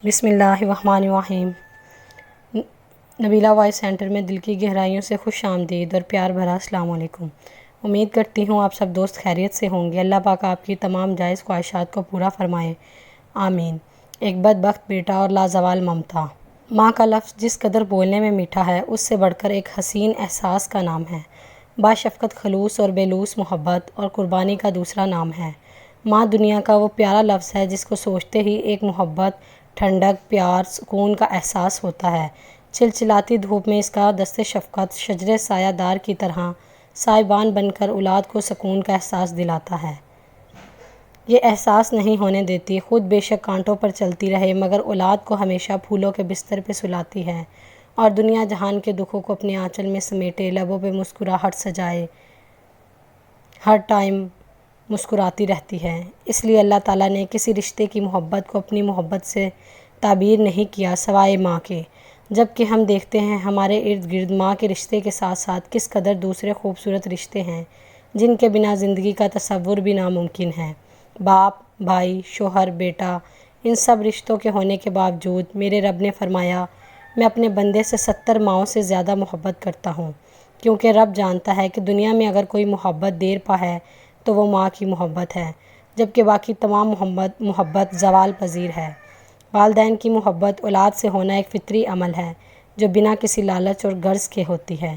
بسم اللہ الرحمن الرحیم۔ نبیلہ وائس سینٹر میں دل کی گہرائیوں سے خوش آمدید اور پیار بھرا السلام علیکم۔ امید کرتی ہوں آپ سب دوست خیریت سے ہوں گے۔ اللہ پاک آپ کی تمام جائز خواہشات کو پورا فرمائے، آمین۔ ایک بدبخت بیٹا اور لازوال ممتا۔ ماں کا لفظ جس قدر بولنے میں میٹھا ہے، اس سے بڑھ کر ایک حسین احساس کا نام ہے۔ باشفقت خلوص اور بے لوث محبت اور قربانی کا دوسرا نام ہے۔ ماں دنیا کا وہ پیارا لفظ ہے جس کو سوچتے ہی ایک محبت، ٹھنڈک، پیار، سکون کا احساس ہوتا ہے۔ چلچلاتی دھوپ میں اس کا دست شفقت شجر سایہ دار کی طرح سائبان بن کر اولاد کو سکون کا احساس دلاتا ہے۔ یہ احساس نہیں ہونے دیتی، خود بے شک کانٹوں پر چلتی رہے مگر اولاد کو ہمیشہ پھولوں کے بستر پہ سلاتی ہے اور دنیا جہان کے دکھوں کو اپنے آنچل میں سمیٹے، لبوں پہ مسکراہٹ سجائے ہر ٹائم مسکراتی رہتی ہے۔ اس لیے اللہ تعالیٰ نے کسی رشتے کی محبت کو اپنی محبت سے تعبیر نہیں کیا سوائے ماں کے، جبکہ ہم دیکھتے ہیں ہمارے ارد گرد ماں کے رشتے کے ساتھ ساتھ کس قدر دوسرے خوبصورت رشتے ہیں جن کے بنا زندگی کا تصور بھی ناممکن ہے۔ باپ، بھائی، شوہر، بیٹا، ان سب رشتوں کے ہونے کے باوجود میرے رب نے فرمایا، میں اپنے بندے سے 70 ماؤں سے زیادہ محبت کرتا ہوں، کیونکہ رب جانتا ہے کہ دنیا میں اگر کوئی محبت دیر پا ہے تو وہ ماں کی محبت ہے، جبکہ باقی تمام محبت زوال پذیر ہے۔ والدین کی محبت اولاد سے ہونا ایک فطری عمل ہے جو بنا کسی لالچ اور غرض کے ہوتی ہے۔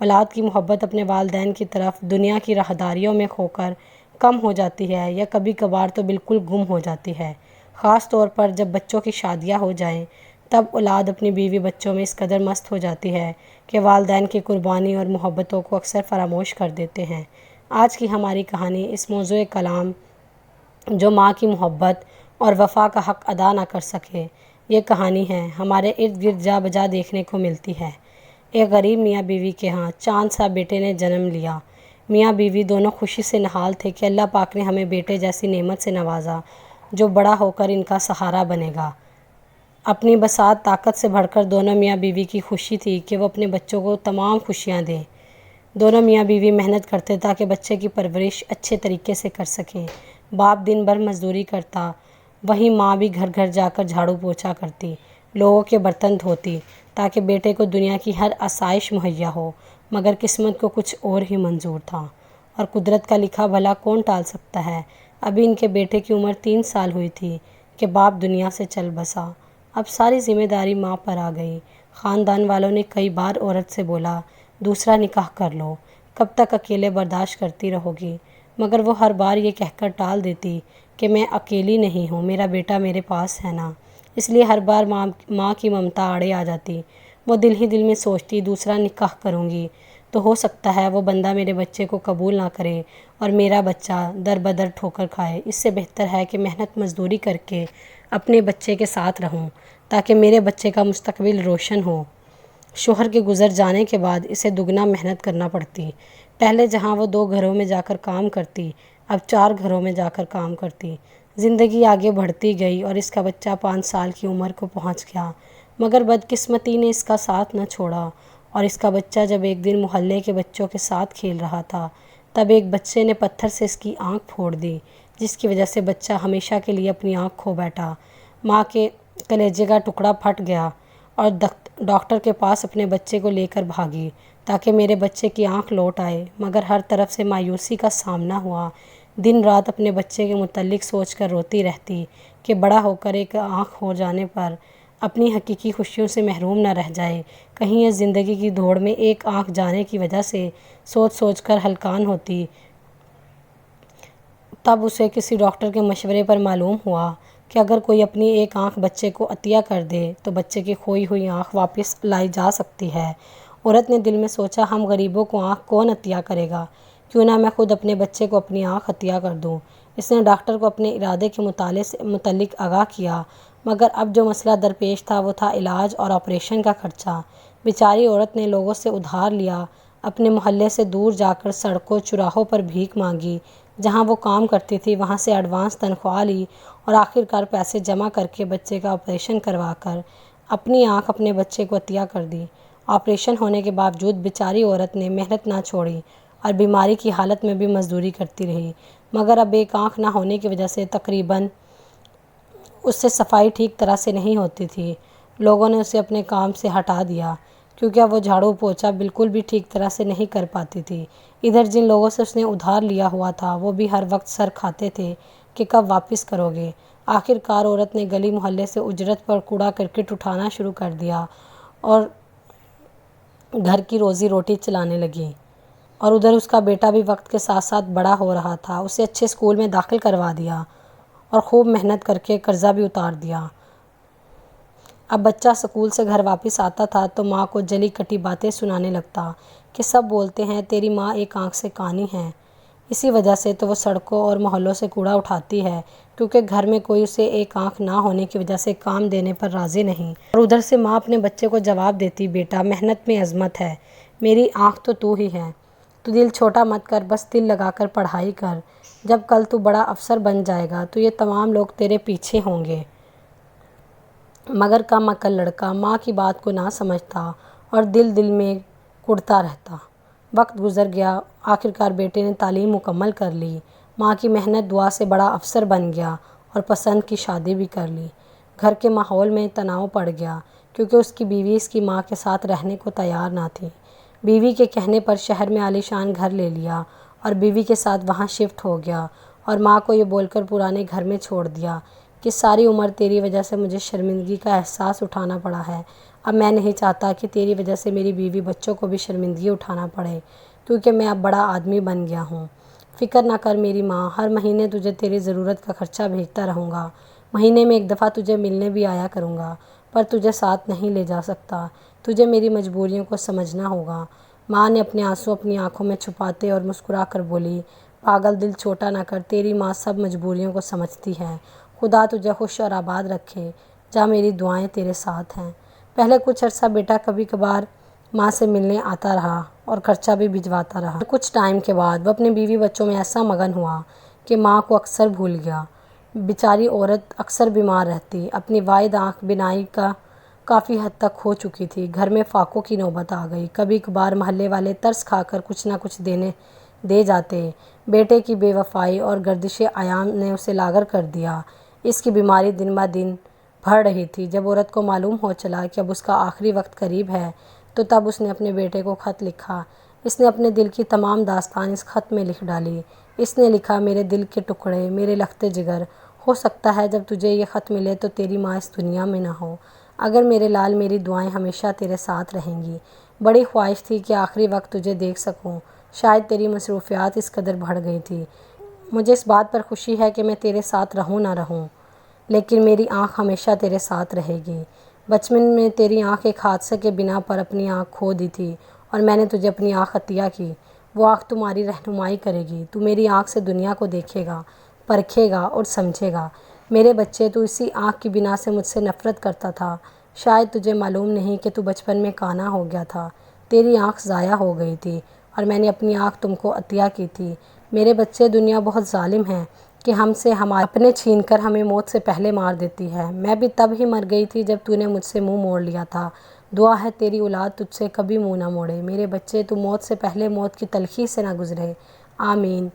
اولاد کی محبت اپنے والدین کی طرف دنیا کی راہداریوں میں کھو کر کم ہو جاتی ہے یا کبھی کبھار تو بالکل گم ہو جاتی ہے۔ خاص طور پر جب بچوں کی شادیاں ہو جائیں تب اولاد اپنی بیوی بچوں میں اس قدر مست ہو جاتی ہے کہ والدین کی قربانی اور محبتوں کو اکثر فراموش کر دیتے ہیں۔ آج کی ہماری کہانی اس موضوع کلام جو ماں کی محبت اور وفا کا حق ادا نہ کر سکے، یہ کہانی ہے ہمارے ارد گرد جا بجا دیکھنے کو ملتی ہے۔ ایک غریب میاں بیوی کے ہاں چاند سا بیٹے نے جنم لیا۔ میاں بیوی دونوں خوشی سے نہال تھے کہ اللہ پاک نے ہمیں بیٹے جیسی نعمت سے نوازا جو بڑا ہو کر ان کا سہارا بنے گا۔ اپنی بساط طاقت سے بڑھ کر دونوں میاں بیوی کی خوشی تھی کہ وہ اپنے بچوں کو تمام خوشیاں دیں۔ دونوں میاں بیوی محنت کرتے تاکہ بچے کی پرورش اچھے طریقے سے کر سکیں۔ باپ دن بھر مزدوری کرتا، وہیں ماں بھی گھر گھر جا کر جھاڑو پوچھا کرتی، لوگوں کے برتن دھوتی تاکہ بیٹے کو دنیا کی ہر آسائش مہیا ہو، مگر قسمت کو کچھ اور ہی منظور تھا اور قدرت کا لکھا بھلا کون ٹال سکتا ہے۔ ابھی ان کے بیٹے کی عمر 3 سال ہوئی تھی کہ باپ دنیا سے چل بسا۔ اب ساری ذمہ داری ماں پر آ گئی۔ خاندان والوں نے کئی بار عورت سے بولا، دوسرا نکاح کر لو، کب تک اکیلے برداشت کرتی رہو گی؟ مگر وہ ہر بار یہ کہہ کر ٹال دیتی کہ میں اکیلی نہیں ہوں، میرا بیٹا میرے پاس ہے نا۔ اس لیے ہر بار ماں کی ممتا آڑے آ جاتی۔ وہ دل ہی دل میں سوچتی، دوسرا نکاح کروں گی تو ہو سکتا ہے وہ بندہ میرے بچے کو قبول نہ کرے اور میرا بچہ در بدر ٹھوکر کھائے۔ اس سے بہتر ہے کہ محنت مزدوری کر کے اپنے بچے کے ساتھ رہوں تاکہ میرے بچے کا مستقبل روشن ہو۔ شوہر کے گزر جانے کے بعد اسے دگنا محنت کرنا پڑتی۔ پہلے جہاں وہ 2 گھروں میں جا کر کام کرتی، اب 4 گھروں میں جا کر کام کرتی۔ زندگی آگے بڑھتی گئی اور اس کا بچہ 5 سال کی عمر کو پہنچ گیا، مگر بدقسمتی نے اس کا ساتھ نہ چھوڑا اور اس کا بچہ جب ایک دن محلے کے بچوں کے ساتھ کھیل رہا تھا تب ایک بچے نے پتھر سے اس کی آنکھ پھوڑ دی، جس کی وجہ سے بچہ ہمیشہ کے لیے اپنی آنکھ کھو بیٹھا۔ ماں کے کلیجے کا ٹکڑا پھٹ گیا اور ڈاکٹر کے پاس اپنے بچے کو لے کر بھاگی تاکہ میرے بچے کی آنکھ لوٹ آئے، مگر ہر طرف سے مایوسی کا سامنا ہوا۔ دن رات اپنے بچے کے متعلق سوچ کر روتی رہتی کہ بڑا ہو کر ایک آنکھ ہو جانے پر اپنی حقیقی خوشیوں سے محروم نہ رہ جائے، کہیں یہ زندگی کی دوڑ میں ایک آنکھ جانے کی وجہ سے سوچ سوچ کر ہلکان ہوتی۔ تب اسے کسی ڈاکٹر کے مشورے پر معلوم ہوا کہ اگر کوئی اپنی ایک آنکھ بچے کو عطیہ کر دے تو بچے کی کھوئی ہوئی آنکھ واپس لائی جا سکتی ہے۔ عورت نے دل میں سوچا، ہم غریبوں کو آنکھ کون عطیہ کرے گا، کیوں نہ میں خود اپنے بچے کو اپنی آنکھ عطیہ کر دوں۔ اس نے ڈاکٹر کو اپنے ارادے کے متعلق آگاہ کیا، مگر اب جو مسئلہ درپیش تھا وہ تھا علاج اور آپریشن کا خرچہ۔ بیچاری عورت نے لوگوں سے ادھار لیا، اپنے محلے سے دور جا کر سڑکوں چوراہوں پر بھیک مانگی، جہاں وہ کام کرتی تھی وہاں سے ایڈوانس تنخواہ لی اور آخرکار پیسے جمع کر کے بچے کا آپریشن کروا کر اپنی آنکھ اپنے بچے کو عطیہ کر دی۔ آپریشن ہونے کے باوجود بیچاری عورت نے محنت نہ چھوڑی اور بیماری کی حالت میں بھی مزدوری کرتی رہی، مگر اب ایک آنکھ نہ ہونے کی وجہ سے تقریباً اس سے صفائی ٹھیک طرح سے نہیں ہوتی تھی۔ لوگوں نے اسے اپنے کام سے ہٹا دیا کیونکہ اب وہ جھاڑو پوچھا بالکل بھی ٹھیک طرح سے نہیں کر پاتی تھی۔ ادھر جن لوگوں سے اس نے ادھار لیا ہوا تھا وہ بھی ہر وقت سر کھاتے تھے کہ کب واپس کرو گے۔ آخر کار عورت نے گلی محلے سے اجرت پر کوڑا کرکٹ اٹھانا شروع کر دیا اور گھر کی روزی روٹی چلانے لگی۔ اور ادھر اس کا بیٹا بھی وقت کے ساتھ ساتھ بڑا ہو رہا تھا۔ اسے اچھے اسکول میں داخل کروا دیا اور خوب محنت کر کے قرضہ بھی اتار دیا۔ اب بچہ اسکول سے گھر واپس آتا تھا تو ماں کو جلی کٹی باتیں سنانے لگتا کہ سب بولتے ہیں تیری ماں ایک آنکھ سے کانی ہے، اسی وجہ سے تو وہ سڑکوں اور محلوں سے کوڑا اٹھاتی ہے کیونکہ گھر میں کوئی اسے ایک آنکھ نہ ہونے کی وجہ سے کام دینے پر راضی نہیں۔ اور ادھر سے ماں اپنے بچے کو جواب دیتی، بیٹا محنت میں عظمت ہے، میری آنکھ تو ہی ہے، تو دل چھوٹا مت کر، بس دل لگا کر پڑھائی کر، جب کل تو بڑا افسر بن جائے گا تو یہ تمام لوگ تیرے پیچھے ہوں گے۔ مگر کم عقل لڑکا ماں کی بات کو نہ سمجھتا اور دل دل میں کڑتا رہتا۔ وقت گزر گیا، آخرکار بیٹے نے تعلیم مکمل کر لی، ماں کی محنت دعا سے بڑا افسر بن گیا اور پسند کی شادی بھی کر لی۔ گھر کے ماحول میں تناؤ پڑ گیا کیونکہ اس کی بیوی اس کی ماں کے ساتھ رہنے کو تیار نہ تھی۔ بیوی کے کہنے پر شہر میں عالی شان گھر لے لیا اور بیوی کے ساتھ وہاں شفٹ ہو گیا اور ماں کو یہ بول کر پرانے گھر میں چھوڑ دیا کہ ساری عمر تیری وجہ سے مجھے شرمندگی کا احساس اٹھانا پڑا ہے، اب میں نہیں چاہتا کہ تیری وجہ سے میری بیوی بچوں کو بھی شرمندگی اٹھانا پڑے کیونکہ میں اب بڑا آدمی بن گیا ہوں۔ فکر نہ کر میری ماں، ہر مہینے تجھے تیری ضرورت کا خرچہ بھیجتا رہوں گا، مہینے میں ایک دفعہ تجھے ملنے بھی آیا کروں گا، پر تجھے ساتھ نہیں لے جا سکتا، تجھے میری مجبوریوں کو سمجھنا ہوگا۔ ماں نے اپنے آنسو اپنی آنکھوں میں چھپاتے اور مسکرا کر بولی، پاگل دل چھوٹا نہ کر، تیری ماں سب مجبوریوں کو سمجھتی ہے، خدا تجھے خوش اور آباد رکھے، جا میری دعائیں تیرے ساتھ ہیں۔ پہلے کچھ عرصہ بیٹا کبھی کبھار ماں سے ملنے آتا رہا اور خرچہ بھی بھجواتا رہا۔ کچھ ٹائم کے بعد وہ اپنے بیوی بچوں میں ایسا مگن ہوا کہ ماں کو اکثر بھول گیا۔ بیچاری عورت اکثر بیمار رہتی، اپنی واحد آنکھ بینائی کا کافی حد تک کھو چکی تھی، گھر میں فاقوں کی نوبت آ گئی، کبھی کبھار محلے والے ترس کھا کر کچھ نہ کچھ دے جاتے۔ بیٹے کی بے وفائی اور گردش ایام نے اسے لاغر کر دیا۔ اس کی بیماری دن بہ دن بڑھ رہی تھی۔ جب عورت کو معلوم ہو چلا کہ اب اس کا آخری وقت قریب ہے تو تب اس نے اپنے بیٹے کو خط لکھا۔ اس نے اپنے دل کی تمام داستان اس خط میں لکھ ڈالی۔ اس نے لکھا، میرے دل کے ٹکڑے، میرے لخت جگر، ہو سکتا ہے جب تجھے یہ خط ملے تو تیری ماں اس دنیا میں نہ ہو، اگر میرے لال میری دعائیں ہمیشہ تیرے ساتھ رہیں گی۔ بڑی خواہش تھی کہ آخری وقت تجھے دیکھ سکوں، شاید تیری مصروفیات اس قدر بڑھ گئی تھی۔ مجھے اس بات پر خوشی ہے کہ میں تیرے ساتھ رہوں نہ رہوں، لیکن میری آنکھ ہمیشہ تیرے ساتھ رہے گی۔ بچپن میں تیری آنکھ ایک حادثے کے بنا پر اپنی آنکھ کھو دی تھی اور میں نے تجھے اپنی آنکھ عطیہ کی، وہ آنکھ تمہاری رہنمائی کرے گی، تو میری آنکھ سے دنیا کو دیکھے گا، پرکھے گا اور سمجھے گا۔ میرے بچے، تو اسی آنکھ کی بنا سے مجھ سے نفرت کرتا تھا، شاید تجھے معلوم نہیں کہ تو بچپن میں کانا ہو گیا تھا، تیری آنکھ ضائع ہو گئی تھی اور میں نے اپنی آنکھ تم کو عطیہ کی تھی۔ میرے بچے، دنیا بہت ظالم ہے کہ ہم سے ہمارے اپنے چھین کر ہمیں موت سے پہلے مار دیتی ہے۔ میں بھی تب ہی مر گئی تھی جب تو نے مجھ سے منہ موڑ لیا تھا۔ دعا ہے تیری اولاد تجھ سے کبھی منہ نہ موڑے۔ میرے بچے، تو موت سے پہلے موت کی تلخی سے نہ گزرے، آمین۔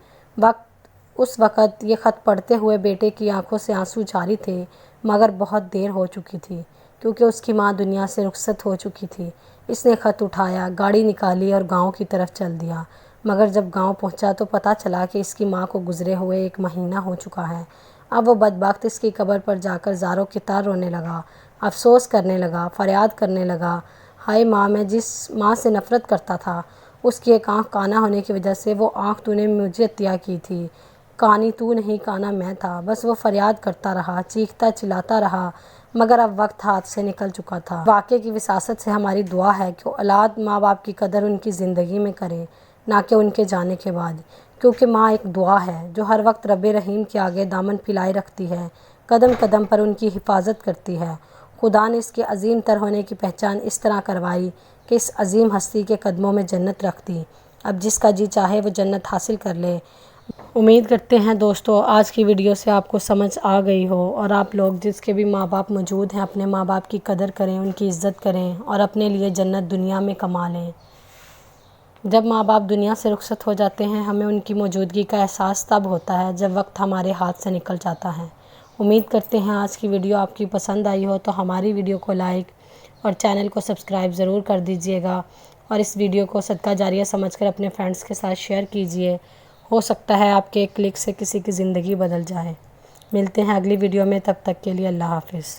اس وقت یہ خط پڑھتے ہوئے بیٹے کی آنکھوں سے آنسو جاری تھے، مگر بہت دیر ہو چکی تھی کیونکہ اس کی ماں دنیا سے رخصت ہو چکی تھی۔ اس نے خط اٹھایا، گاڑی نکالی اور گاؤں کی طرف چل دیا، مگر جب گاؤں پہنچا تو پتہ چلا کہ اس کی ماں کو گزرے ہوئے 1 مہینہ ہو چکا ہے۔ اب وہ بدبخت اس کی قبر پر جا کر زاروں کی طرح رونے لگا، افسوس کرنے لگا، فریاد کرنے لگا، ہائے ماں، میں جس ماں سے نفرت کرتا تھا، اس کی ایک آنکھ کانا ہونے کی وجہ سے وہ آنکھ تو نے مجھے عطیہ کی تھی، کانی تو نہیں، کانا میں تھا۔ بس وہ فریاد کرتا رہا، چیختا چلاتا رہا، مگر اب وقت ہاتھ سے نکل چکا تھا۔ واقعے کی وراثت سے ہماری دعا ہے کہ اولاد ماں باپ کی قدر ان کی زندگی میں کرے، نہ کہ ان کے جانے کے بعد، کیونکہ ماں ایک دعا ہے جو ہر وقت رب رحیم کے آگے دامن پھیلائے رکھتی ہے، قدم قدم پر ان کی حفاظت کرتی ہے۔ خدا نے اس کے عظیم تر ہونے کی پہچان اس طرح کروائی کہ اس عظیم ہستی کے قدموں میں جنت رکھ دی۔ اب جس کا جی چاہے وہ جنت حاصل کر لے۔ امید کرتے ہیں دوستو آج کی ویڈیو سے آپ کو سمجھ آ گئی ہو، اور آپ لوگ جس کے بھی ماں باپ موجود ہیں اپنے ماں باپ کی قدر کریں، ان کی عزت کریں اور اپنے لیے جنت دنیا میں کما لیں۔ جب ماں باپ دنیا سے رخصت ہو جاتے ہیں ہمیں ان کی موجودگی کا احساس تب ہوتا ہے جب وقت ہمارے ہاتھ سے نکل جاتا ہے۔ امید کرتے ہیں آج کی ویڈیو آپ کی پسند آئی ہو تو ہماری ویڈیو کو لائک اور چینل کو سبسکرائب ضرور کر دیجئے گا، اور اس ویڈیو کو صدقہ جاریہ سمجھ کر اپنے فرینڈز کے ساتھ شیئر کیجئے۔ ہو سکتا ہے آپ کے ایک کلک سے کسی کی زندگی بدل جائے۔ ملتے ہیں اگلی ویڈیو میں، تب تک کے لیے اللہ حافظ۔